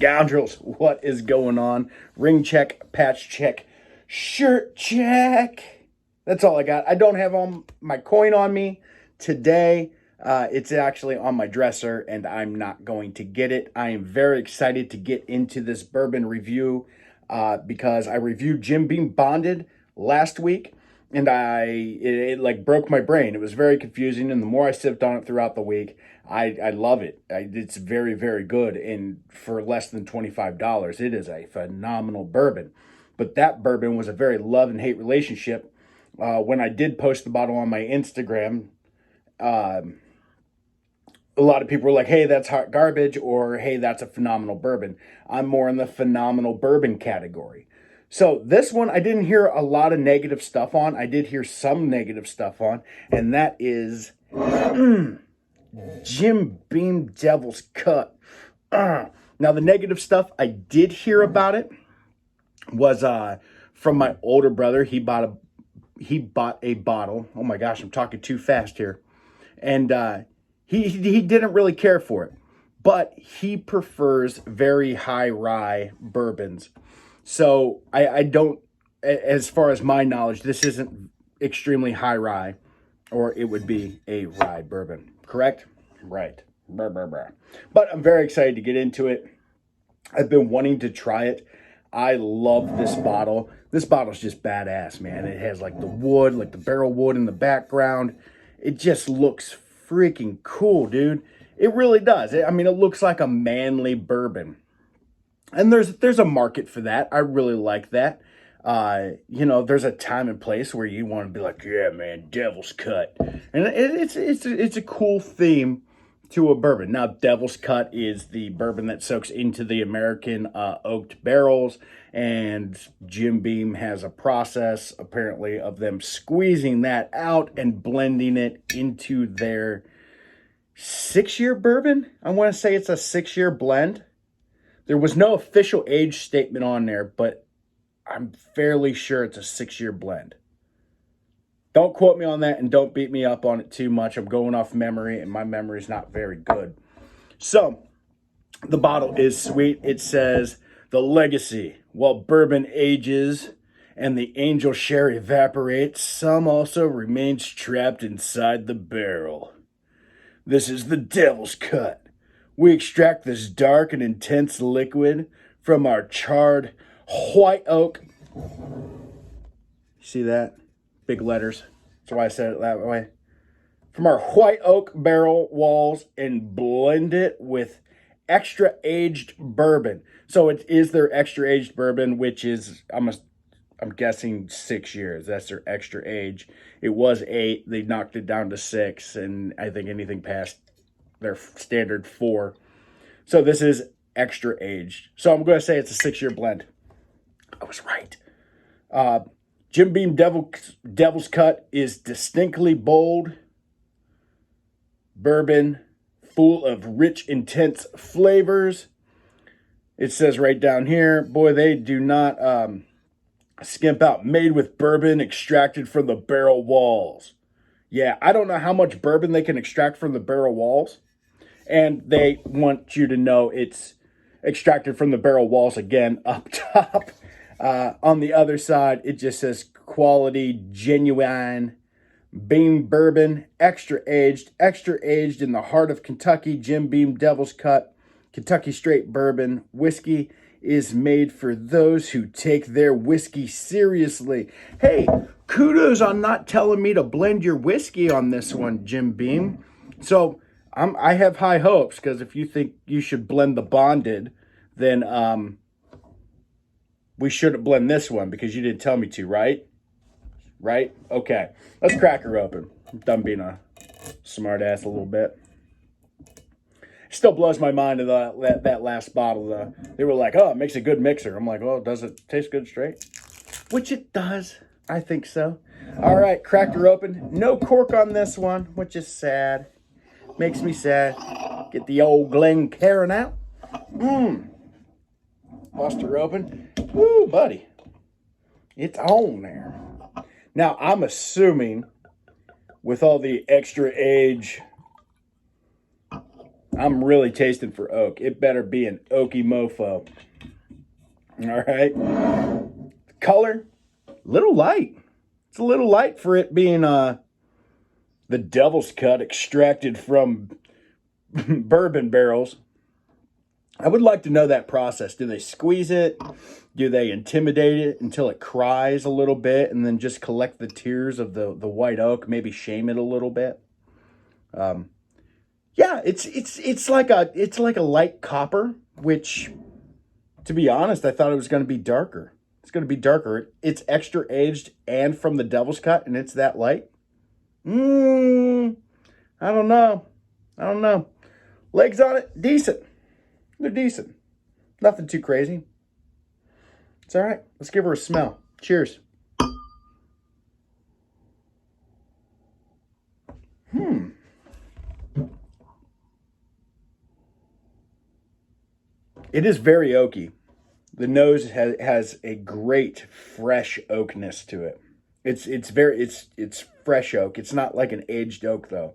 scoundrels, what is going on? Ring check, patch check, shirt check. That's all I got. I don't have all my coin on me today. It's actually on my dresser, and I'm not going to get it. I am very excited to get into this bourbon review because I reviewed Jim Beam Bonded last week, and it like broke my brain. It was very confusing, and the more I sipped on it throughout the week, I love it. It's very, very good, and for less than $25, it is a phenomenal bourbon. But that bourbon was a very love and hate relationship. When I did post the bottle on my Instagram, a lot of people were like, hey, that's hot garbage, or hey, that's a phenomenal bourbon. I'm more in the phenomenal bourbon category. So this one, I didn't hear a lot of negative stuff on. I did hear some negative stuff on, and that is Jim Beam Devil's Cut. Now, the negative stuff I did hear about it was from my older brother. He bought a bottle. Oh my gosh, I'm talking too fast here. And he didn't really care for it, but he prefers very high rye bourbons. So I don't, as far as my knowledge, this isn't extremely high rye, or it would be a rye bourbon, correct? Right. Brr, brr, brr. But I'm very excited to get into it. I've been wanting to try it. I love this bottle. This bottle's just badass, man. It has like the wood, like the barrel wood in the background. It just looks freaking cool, dude. It really does. I mean, it looks like a manly bourbon. And there's a market for that. I really like that. There's a time and place where you want to be like, yeah, man, Devil's Cut. And it's a cool theme to a bourbon. Now, Devil's Cut is the bourbon that soaks into the American oaked barrels, and Jim Beam has a process, apparently, of them squeezing that out and blending it into their 6-year bourbon. I want to say it's a 6-year blend. There was no official age statement on there, but I'm fairly sure it's a 6-year blend. Don't quote me on that, and don't beat me up on it too much. I'm going off memory, and my memory is not very good. So, the bottle is sweet. It says, "The legacy. While bourbon ages and the angel share evaporates, some also remains trapped inside the barrel. This is the Devil's Cut. We extract this dark and intense liquid from our charred white oak." See that? Big letters. That's why I said it that way. "From our white oak barrel walls and blend it with extra aged bourbon." So it is their extra aged bourbon, which is, I'm guessing 6 years. That's their extra age. It was 8. They knocked it down to 6. And I think anything past their standard 4. So this is extra aged. So I'm going to say it's a 6-year blend. I was right. Jim Beam Devil's Cut is distinctly bold bourbon, full of rich, intense flavors. It says right down here, boy, they do not skimp out. Made with bourbon extracted from the barrel walls. Yeah, I don't know how much bourbon they can extract from the barrel walls. And they want you to know it's extracted from the barrel walls again up top. On the other side, it just says quality, genuine Beam bourbon, extra aged in the heart of Kentucky. Jim Beam Devil's Cut, Kentucky straight bourbon whiskey is made for those who take their whiskey seriously. Hey, kudos on not telling me to blend your whiskey on this one, Jim Beam. So I have high hopes, because if you think you should blend the Bonded, then we shouldn't blend this one because you didn't tell me to, right? Right? Okay. Let's crack her open. I'm done being a smart ass a little bit. Still blows my mind that last bottle, though. They were like, oh, it makes a good mixer. I'm like, oh, does it taste good straight? Which it does. I think so. All right, cracked her open. No cork on this one, which is sad. Makes me sad. Get the old Glencairn out. Bust her open. Woo, buddy. It's on there. Now, I'm assuming with all the extra age I'm really tasting for oak. It better be an oaky mofo. All right. Color, little light. It's a little light for it being the devil's cut extracted from bourbon barrels. I would like to know that process. Do they squeeze it? Do they intimidate it until it cries a little bit and then just collect the tears of the white oak, maybe shame it a little bit? Yeah, it's like a light copper, which, to be honest, I thought it was going to be darker. It's going to be darker. It's extra aged and from the devil's cut, and it's that light. I don't know. I don't know. Legs on it, decent. They're decent. Nothing too crazy. It's all right. Let's give her a smell. Cheers. It is very oaky. The nose has a great fresh oakness to it. It's fresh oak. It's not like an aged oak though.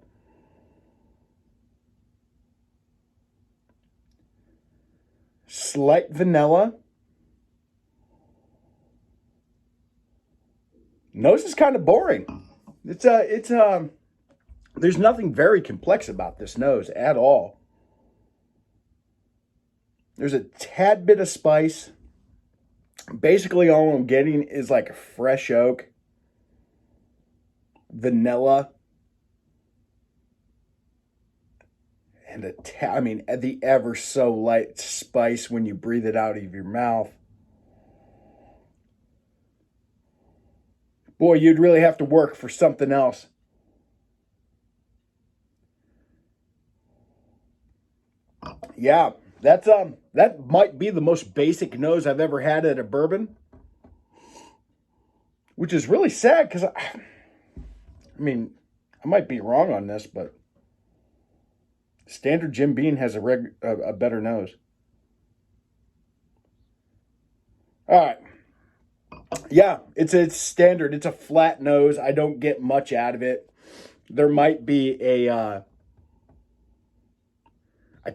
Slight vanilla. Nose is kind of boring. There's nothing very complex about this nose at all. There's a tad bit of spice. Basically, all I'm getting is like fresh oak, vanilla, and the ever so light spice when you breathe it out of your mouth. Boy, you'd really have to work for something else. Yeah, that might be the most basic nose I've ever had at a bourbon, which is really sad because I might be wrong on this, but standard Jim Beam has a better nose. All right. Yeah, it's standard. It's a flat nose. I don't get much out of it. There might be a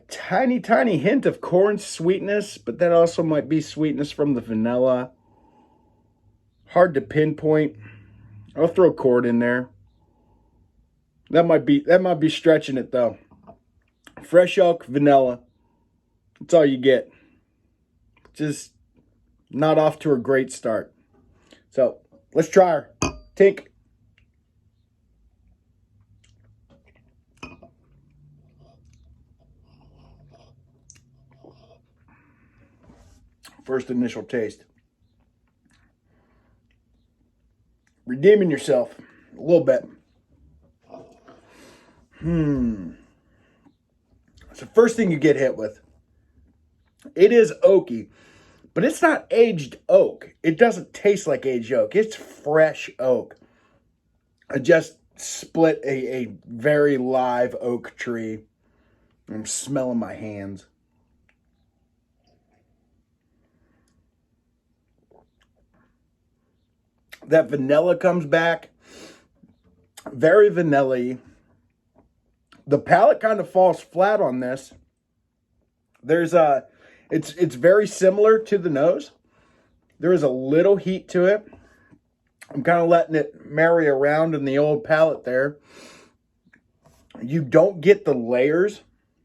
tiny, tiny hint of corn sweetness, but that also might be sweetness from the vanilla. Hard to pinpoint. I'll throw corn in there. That might be stretching it though. Fresh oak, vanilla. That's all you get. Just not off to a great start. So let's try her. Tink. First initial taste. Redeeming yourself a little bit. It's the first thing you get hit with. It is oaky, but it's not aged oak. It doesn't taste like aged oak. It's fresh oak. I just split a very live oak tree. I'm smelling my hands. That vanilla comes back. Very vanilla-y. The palate kind of falls flat on this. It's very similar to the nose. There is a little heat to it. I'm kind of letting it marry around in the old palate there. You don't get the layers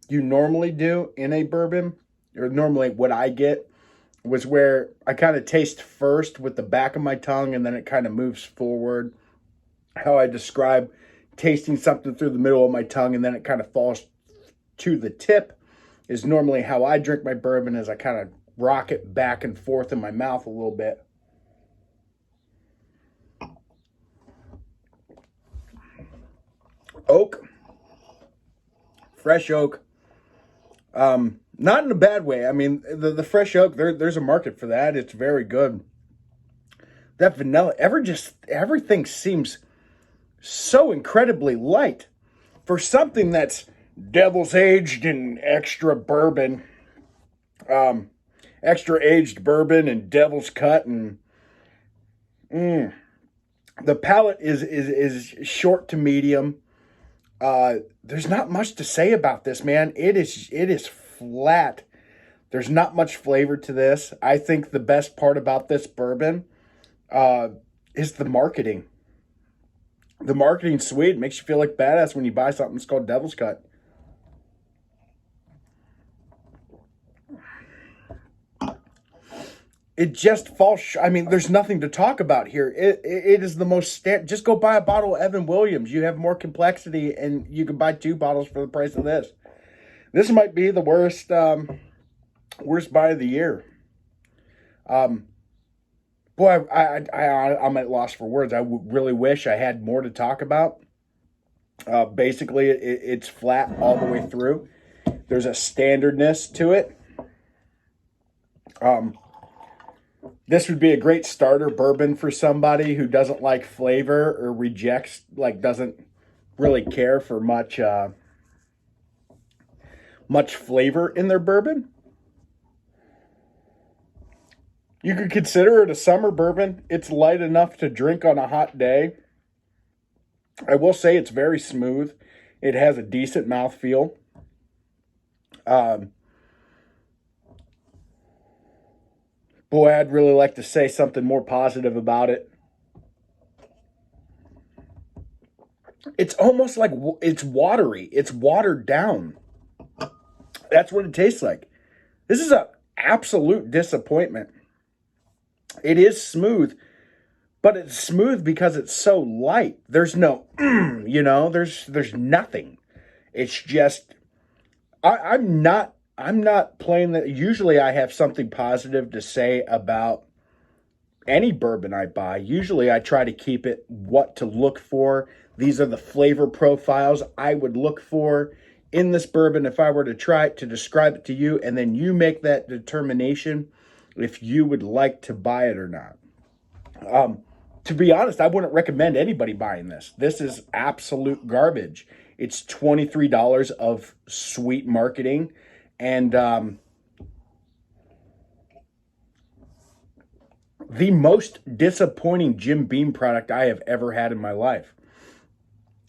you normally do in a bourbon, or normally what I get was where I kind of taste first with the back of my tongue and then it kind of moves forward. How I describe tasting something through the middle of my tongue and then it kind of falls to the tip is normally how I drink my bourbon, as I kind of rock it back and forth in my mouth a little bit. Oak. Fresh oak. Not in a bad way. I mean, the fresh oak, there's a market for that. It's very good. That vanilla, everything seems so incredibly light for something that's devil's aged in extra bourbon, extra aged bourbon and devil's cut, and the palate is short to medium. There's not much to say about this, man. It is flat. There's not much flavor to this. I think the best part about this bourbon uh, is the marketing. The marketing's sweet. It makes you feel like badass when you buy something that's called Devil's Cut. It just falls. I mean, there's nothing to talk about here. It is the most just go buy a bottle of Evan Williams. You have more complexity, and you can buy 2 bottles for the price of this. This might be the worst buy of the year. Um, Boy, I'm at loss for words. I really wish I had more to talk about. Basically, it's flat all the way through. There's a standardness to it. Um, this would be a great starter bourbon for somebody who doesn't like flavor or rejects, like doesn't really care for much flavor in their bourbon. You could consider it a summer bourbon. It's light enough to drink on a hot day. I will say it's very smooth. It has a decent mouthfeel. Um, Boy, I'd really like to say something more positive about it. It's almost like it's watery. It's watered down. That's what it tastes like. This is an absolute disappointment. It is smooth, but it's smooth because it's so light. There's no, there's nothing. It's just I'm not playing that. Usually I have something positive to say about any bourbon I buy. Usually I try to keep it what to look for. These are the flavor profiles I would look for in this bourbon if I were to try it, to describe it to you, and then you make that determination if you would like to buy it or not. To be honest, I wouldn't recommend anybody buying this. This is absolute garbage. It's $23 of sweet marketing, and the most disappointing Jim Beam product I have ever had in my life,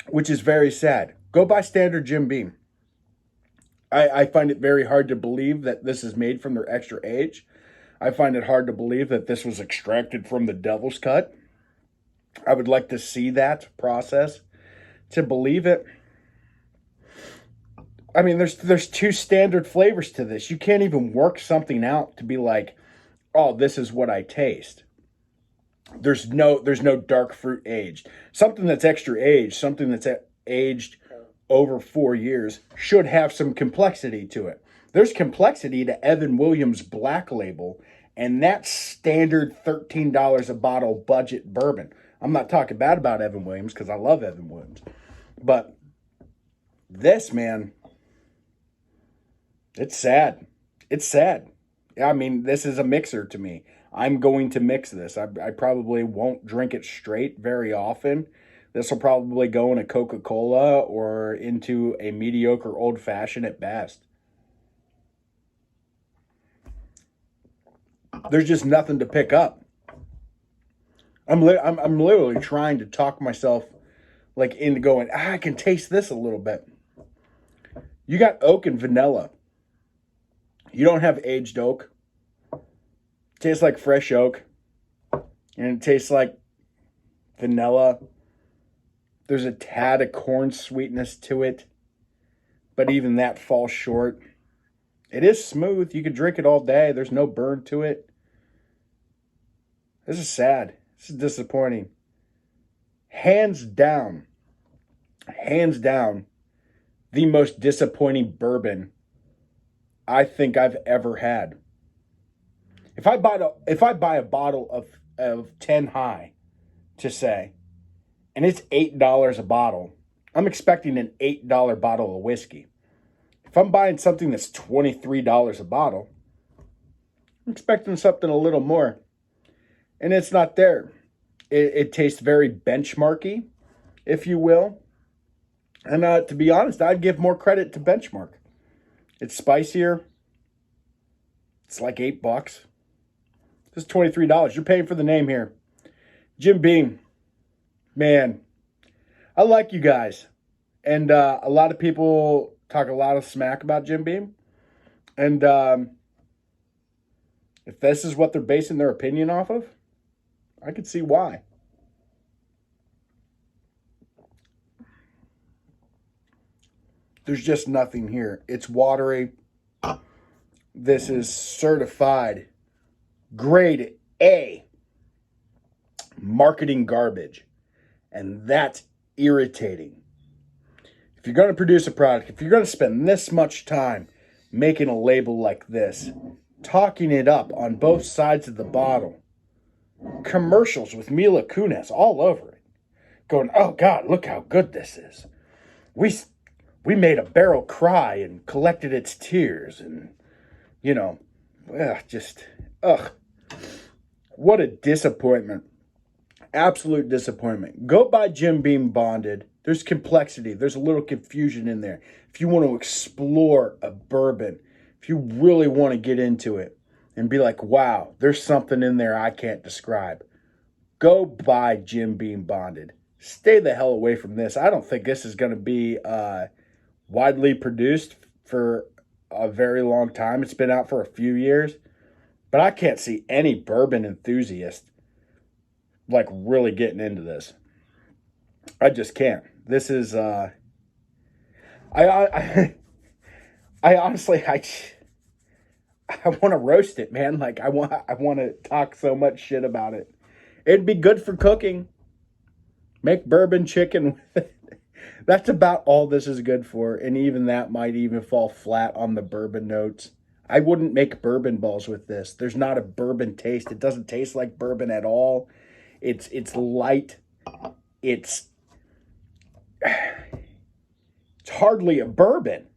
which is very sad. Go buy standard Jim Beam. I find it very hard to believe that this is made from their extra age. I find it hard to believe that this was extracted from the Devil's Cut. I would like to see that process to believe it. I mean, there's 2 standard flavors to this. You can't even work something out to be like, oh, this is what I taste. There's no dark fruit aged. Something that's extra aged, something that's aged over 4 years should have some complexity to it. There's complexity to Evan Williams Black Label, and that's standard $13 a bottle budget bourbon. I'm not talking bad about Evan Williams because I love Evan Williams. But this, man, it's sad. It's sad. I mean, this is a mixer to me. I'm going to mix this. I probably won't drink it straight very often. This will probably go in a Coca-Cola or into a mediocre old-fashioned at best. There's just nothing to pick up. I'm literally trying to talk myself like into going, I can taste this a little bit. You got oak and vanilla. You don't have aged oak. It tastes like fresh oak. And it tastes like vanilla. There's a tad of corn sweetness to it. But even that falls short. It is smooth. You can drink it all day. There's no burn to it. This is sad. This is disappointing. Hands down, the most disappointing bourbon I think I've ever had. If I buy a bottle of 10 High, to say, and it's $8 a bottle, I'm expecting an $8 bottle of whiskey. If I'm buying something that's $23 a bottle, I'm expecting something a little more. And it's not there. It tastes very benchmarky, if you will. And to be honest, I'd give more credit to Benchmark. It's spicier. It's like $8. This is $23. You're paying for the name here. Jim Beam. Man, I like you guys. And a lot of people talk a lot of smack about Jim Beam. And if this is what they're basing their opinion off of, I could see why. There's just nothing here. It's watery. This is certified grade A marketing garbage. And that's irritating. If you're going to produce a product, if you're going to spend this much time making a label like this, talking it up on both sides of the bottle, commercials with Mila Kunis all over it, going, oh God, look how good this is. We made a barrel cry and collected its tears, and what a disappointment. Absolute disappointment. Go buy Jim Beam Bonded. There's complexity. There's a little confusion in there. If you want to explore a bourbon, if you really want to get into it and be like, wow, there's something in there I can't describe, go buy Jim Beam Bonded. Stay the hell away from this. I don't think this is going to be widely produced for a very long time. It's been out for a few years. But I can't see any bourbon enthusiast like really getting into this. I just can't. This is I honestly I want to roast it, man. Like I want to talk so much shit about it. It'd be good for cooking. Make bourbon chicken with it. That's about all this is good for, and even that might even fall flat on the bourbon notes. I wouldn't make bourbon balls with this. There's not a bourbon taste. It doesn't taste like bourbon at all. It's light. It's hardly a bourbon.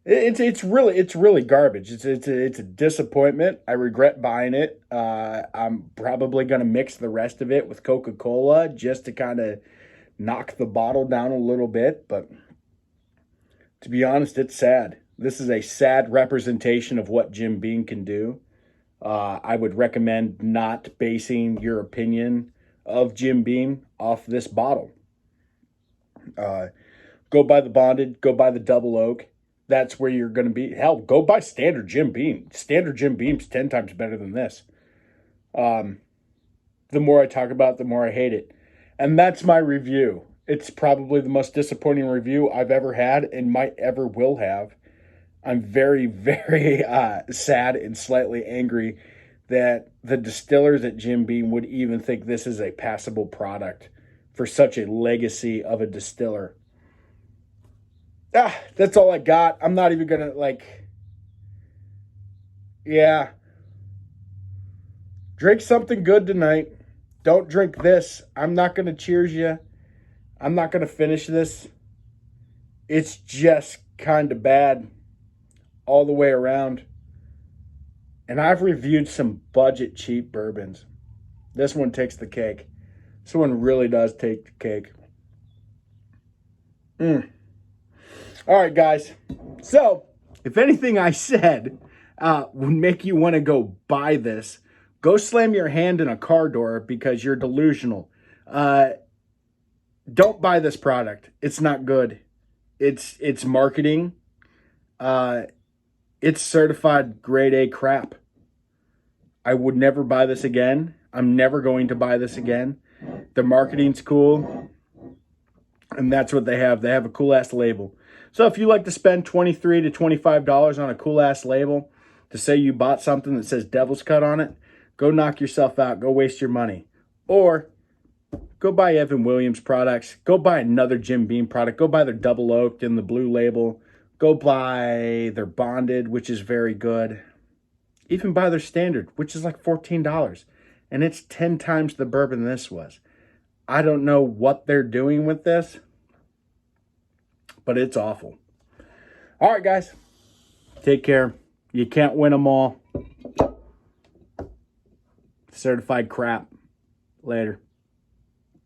It's really garbage. It's a disappointment. I regret buying it. I'm probably gonna mix the rest of it with Coca-Cola just to kind of knock the bottle down a little bit. But to be honest, it's sad. This is a sad representation of what Jim Beam can do. I would recommend not basing your opinion of Jim Beam off this bottle. Go buy the Bonded. Go buy the Double Oak. That's where you're going to be. Hell, go buy standard Jim Beam. Standard Jim Beam's 10 times better than this. The more I talk about it, the more I hate it. And that's my review. It's probably the most disappointing review I've ever had and might ever will have. I'm very, very sad and slightly angry that the distillers at Jim Beam would even think this is a passable product for such a legacy of a distiller. That's all I got. I'm not even going to, drink something good tonight. Don't drink this. I'm not going to cheers you. I'm not going to finish this. It's just kind of bad all the way around. And I've reviewed some budget cheap bourbons. This one takes the cake. This one really does take the cake. All right, guys. So, if anything I said would make you want to go buy this, go slam your hand in a car door because you're delusional. Don't buy this product. It's not good. It's marketing. It's certified grade A crap. I would never buy this again. I'm never going to buy this again. The marketing's cool. And that's what they have. They have a cool-ass label. So if you like to spend $23 to $25 on a cool-ass label to say you bought something that says Devil's Cut on it, go knock yourself out. Go waste your money. Or go buy Evan Williams products. Go buy another Jim Beam product. Go buy their Double Oaked and the blue label. Go buy their Bonded, which is very good. Even buy their Standard, which is like $14. And it's 10 times the bourbon this was. I don't know what they're doing with this, but it's awful. All right, guys. Take care. You can't win them all. Certified crap. Later.